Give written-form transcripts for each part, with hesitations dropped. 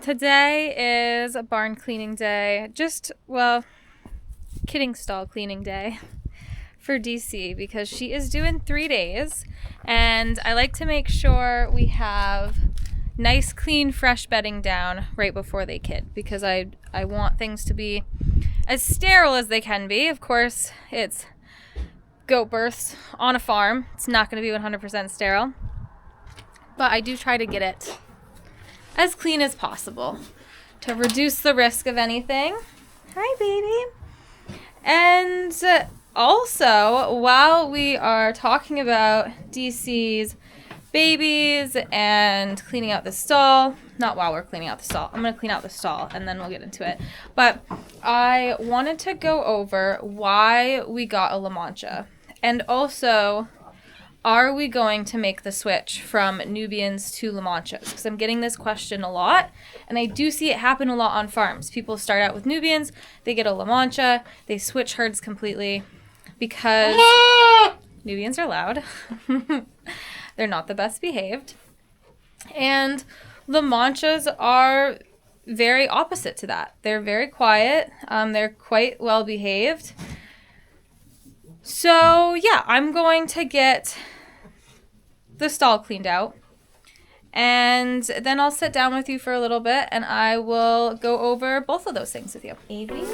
Today is a barn cleaning day. Kidding stall cleaning day for DC because she is doing 3 days, and I like to make sure we have nice, clean, fresh bedding down right before they kid because I want things to be as sterile as they can be. Of course, it's goat births on a farm. It's not going to be 100% sterile, but I do try to get it as clean as possible to reduce the risk of anything. Hi, baby. And also, while we are talking about DC's babies and cleaning out the stall, not while we're cleaning out the stall, I'm going to clean out the stall and then we'll get into it. But I wanted to go over why we got a Lamancha, and also, are we going to make the switch from Nubians to Lamanchas? Because I'm getting this question a lot, and I do see it happen a lot on farms. People start out with Nubians, they get a Lamancha, they switch herds completely because Nubians are loud. They're not the best behaved. And Lamanchas are very opposite to that. They're very quiet. They're quite well behaved. So yeah, I'm going to get the stall cleaned out, and then I'll sit down with you for a little bit and I will go over both of those things with you. Avery?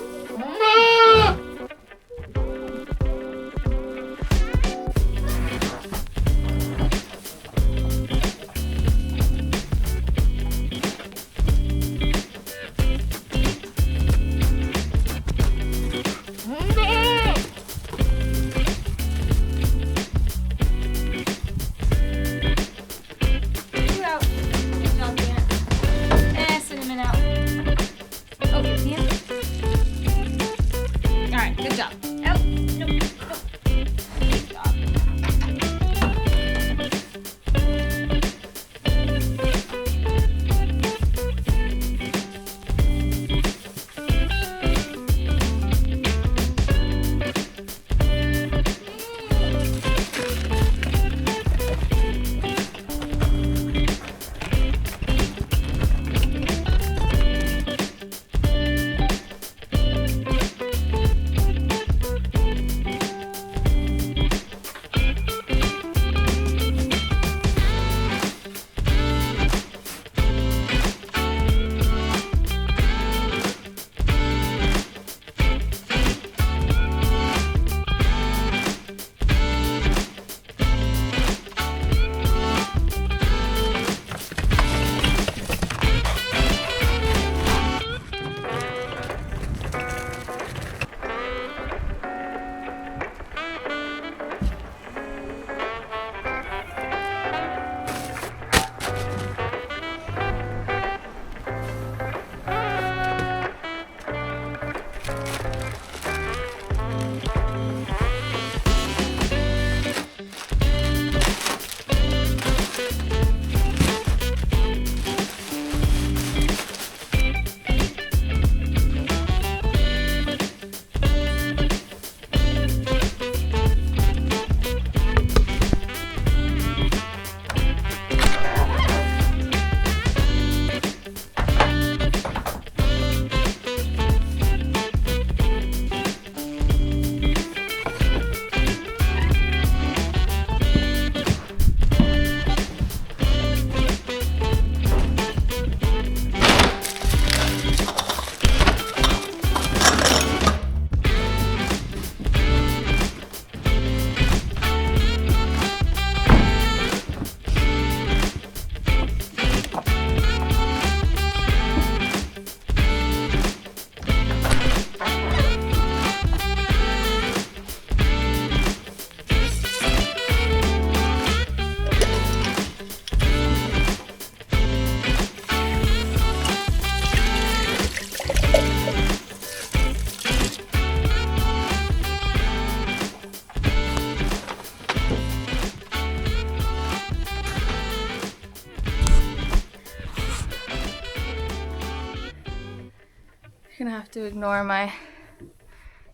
You're gonna have to ignore my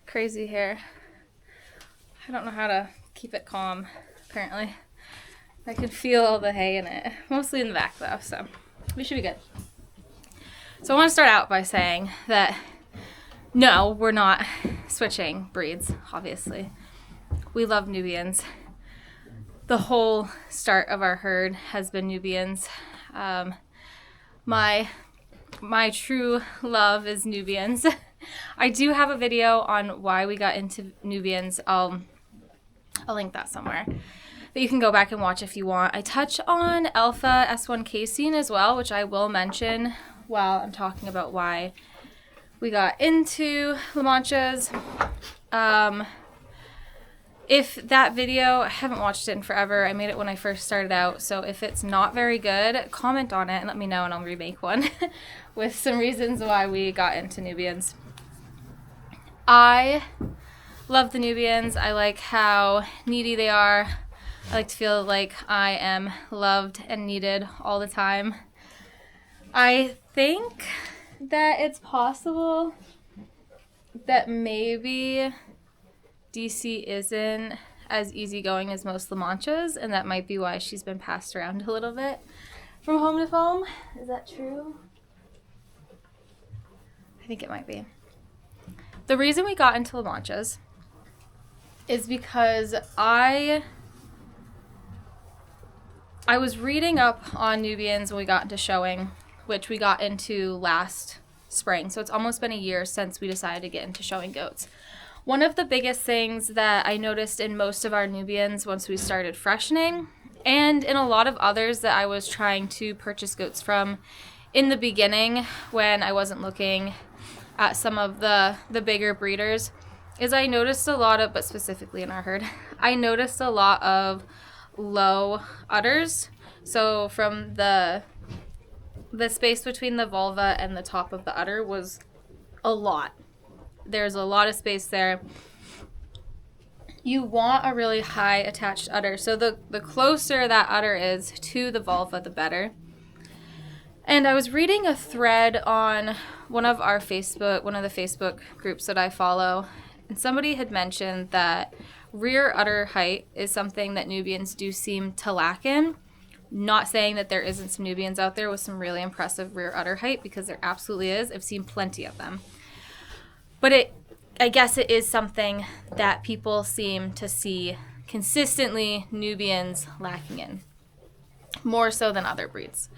crazy hair. I don't know how to keep it calm, apparently. I can feel all the hay in it. Mostly in the back though, so we should be good. So I want to start out by saying that no, we're not switching breeds, obviously. We love Nubians. The whole start of our herd has been Nubians. My true love is Nubians. I do have a video on why we got into Nubians. I'll link that somewhere that you can go back and watch if you want. I touch on alpha S1 casein as well, which I will mention while I'm talking about why we got into Lamanchas. If that video, I haven't watched it in forever. I made it when I first started out, so if it's not very good, comment on it and let me know and I'll remake one with some reasons why we got into Nubians. I love the Nubians. I like how needy they are. I like to feel like I am loved and needed all the time. I think that it's possible that maybe DC isn't as easygoing as most Lamanchas, and that might be why she's been passed around a little bit from home to home. Is that true? I think it might be. The reason we got into Lamanchas is because I was reading up on Nubians when we got into showing, which we got into last spring. So it's almost been a year since we decided to get into showing goats. One of the biggest things that I noticed in most of our Nubians once we started freshening, and in a lot of others that I was trying to purchase goats from in the beginning when I wasn't looking at some of the bigger breeders, is I noticed a lot of, but specifically in our herd, I noticed a lot of low udders. So from the space between the vulva and the top of the udder was a lot. There's a lot of space there. You want a really high attached udder. So the closer that udder is to the vulva, the better. And I was reading a thread on one of the Facebook groups that I follow, and somebody had mentioned that rear udder height is something that Nubians do seem to lack in. Not saying that there isn't some Nubians out there with some really impressive rear udder height, because there absolutely is. I've seen plenty of them. But I guess it is something that people seem to see consistently Nubians lacking in, more so than other breeds.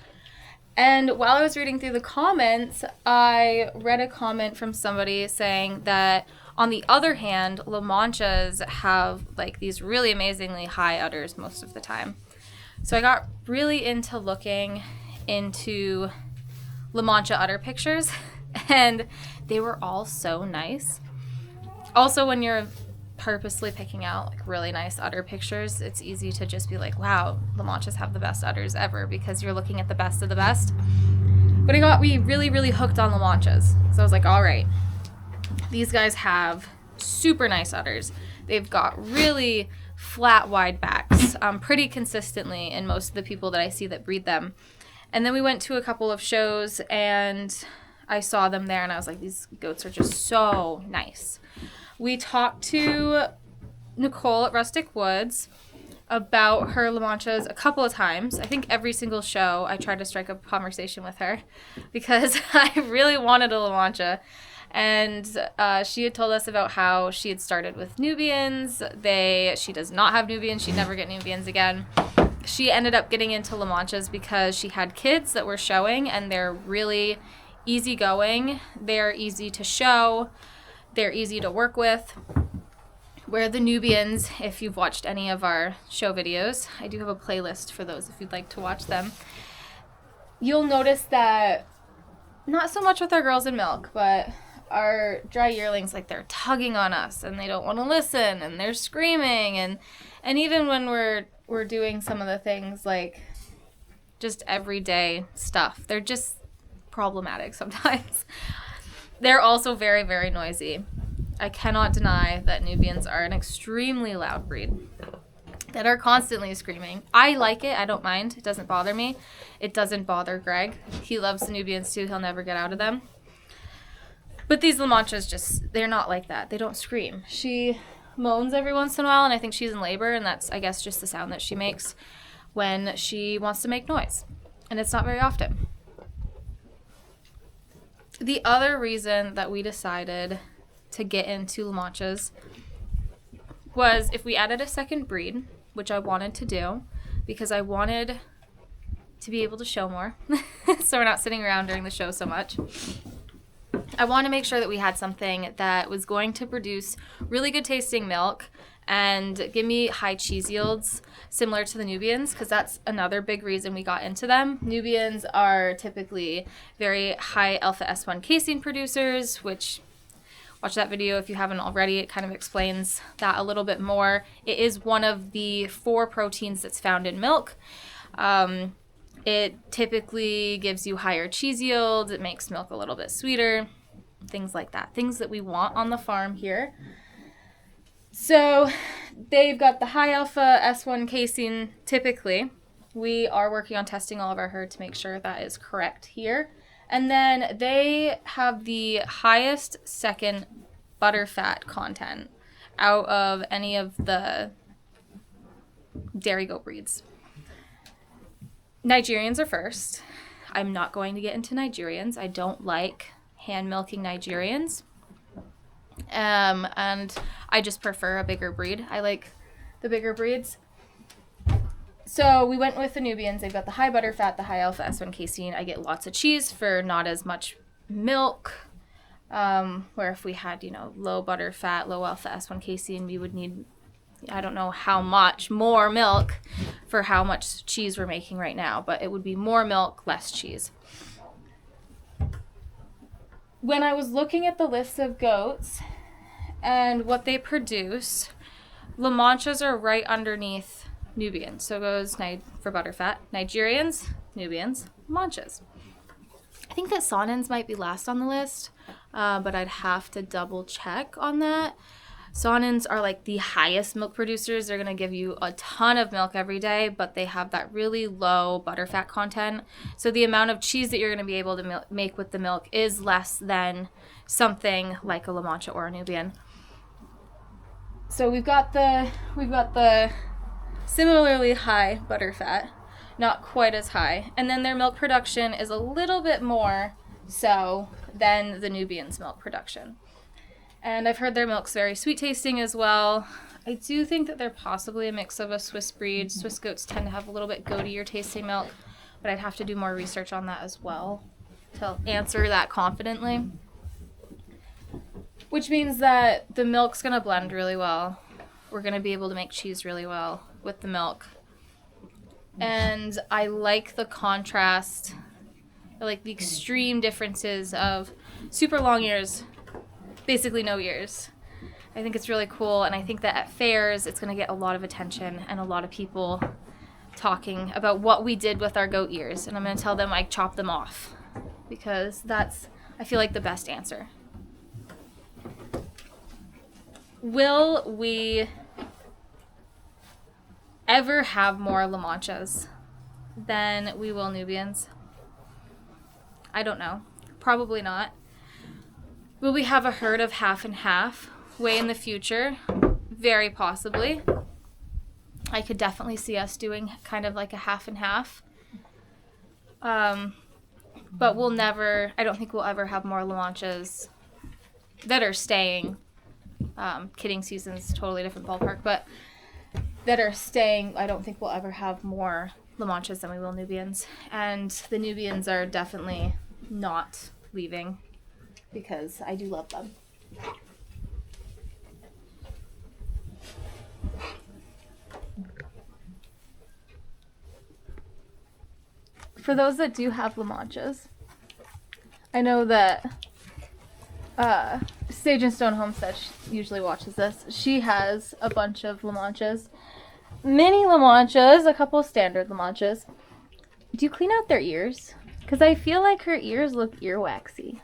And while I was reading through the comments, I read a comment from somebody saying that, on the other hand, Lamanchas have like these really amazingly high udders most of the time. So I got really into looking into Lamancha udder pictures, and they were all so nice. Also, when you're purposely picking out like really nice udder pictures, it's easy to just be like, wow, Lamanchas have the best udders ever, because you're looking at the best of the best. But it got me really, really hooked on Lamanchas. So I was like, all right, these guys have super nice udders. They've got really flat, wide backs pretty consistently in most of the people that I see that breed them. And then we went to a couple of shows and I saw them there and I was like, these goats are just so nice. We talked to Nicole at Rustic Woods about her Lamanchas a couple of times. I think every single show I tried to strike up a conversation with her because I really wanted a Lamancha. And she had told us about how she had started with Nubians. She does not have Nubians. She'd never get Nubians again. She ended up getting into Lamanchas because she had kids that were showing, and they're really easygoing. They're easy to show. They're easy to work with. Where the Nubians, if you've watched any of our show videos, I do have a playlist for those if you'd like to watch them. You'll notice that, not so much with our girls in milk, but our dry yearlings, like they're tugging on us and they don't want to listen and they're screaming, and even when we're doing some of the things like just everyday stuff, they're just problematic sometimes. They're also very, very noisy. I cannot deny that Nubians are an extremely loud breed that are constantly screaming. I like it. I don't mind. It doesn't bother me. It doesn't bother Greg. He loves the Nubians too. He'll never get out of them. But these Lamanchas they're not like that. They don't scream. She moans every once in a while, and I think she's in labor, and that's, I guess, just the sound that she makes when she wants to make noise. And it's not very often. The other reason that we decided to get into Lamanchas was if we added a second breed, which I wanted to do because I wanted to be able to show more so we're not sitting around during the show so much. I want to make sure that we had something that was going to produce really good tasting milk and give me high cheese yields similar to the Nubians, because that's another big reason we got into them. Nubians are typically very high alpha S1 casein producers, which, watch that video if you haven't already. It kind of explains that a little bit more. It is one of the 4 proteins that's found in milk. It typically gives you higher cheese yields. It makes milk a little bit sweeter, things like that. Things that we want on the farm here. So they've got the high alpha S1 casein typically. We are working on testing all of our herd to make sure that is correct here. And then they have the highest second butterfat content out of any of the dairy goat breeds. Nigerians are first. I'm not going to get into Nigerians. I don't like hand milking Nigerians. And I just prefer a bigger breed. I like the bigger breeds. So we went with the Nubians. They've got the high butter fat, the high alpha S1 casein. I get lots of cheese for not as much milk. Where if we had, low butter fat, low alpha S1 casein, we would need, I don't know how much more milk for how much cheese we're making right now, but it would be more milk, less cheese. When I was looking at the list of goats and what they produce, Lamanchas are right underneath Nubians. So it goes for butterfat, Nigerians, Nubians, Lamanchas. I think that Saanens might be last on the list, but I'd have to double check on that. Saanens are like the highest milk producers. They're going to give you a ton of milk every day, but they have that really low butterfat content. So the amount of cheese that you're going to be able to make with the milk is less than something like a Lamancha or a Nubian. So we've got the similarly high butterfat, not quite as high. And then their milk production is a little bit more so than the Nubians' milk production. And I've heard their milk's very sweet tasting as well. I do think that they're possibly a mix of a Swiss breed. Swiss goats tend to have a little bit goatier tasting milk, but I'd have to do more research on that as well to answer that confidently. Which means that the milk's going to blend really well. We're going to be able to make cheese really well with the milk. And I like the contrast, I like the extreme differences of super long ears, basically no ears. I think it's really cool, and I think that at fairs it's going to get a lot of attention and a lot of people talking about what we did with our goat ears, and I'm going to tell them I chopped them off because that's, I feel like, the best answer. Will we ever have more Lamanchas than we will Nubians? I don't know. Probably not. Will we have a herd of half and half way in the future? Very possibly. I could definitely see us doing kind of like a half and half. But we'll never, I don't think we'll ever have more Lamanchas that are staying. Kidding season's totally different ballpark, but that are staying, I don't think we'll ever have more Lamanchas than we will Nubians. And the Nubians are definitely not leaving, because I do love them. For those that do have Lamanchas, I know that Sage and Stone Homestead usually watches this. She has a bunch of Lamanchas. Mini Lamanchas, a couple of standard Lamanchas. Do you clean out their ears? Because I feel like her ears look earwaxy.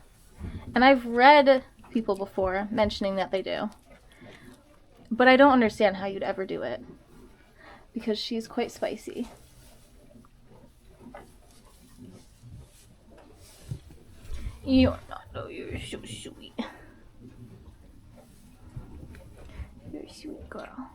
And I've read people before mentioning that they do. But I don't understand how you'd ever do it, because she's quite spicy. You're not, though. You're so sweet. You're a sweet girl.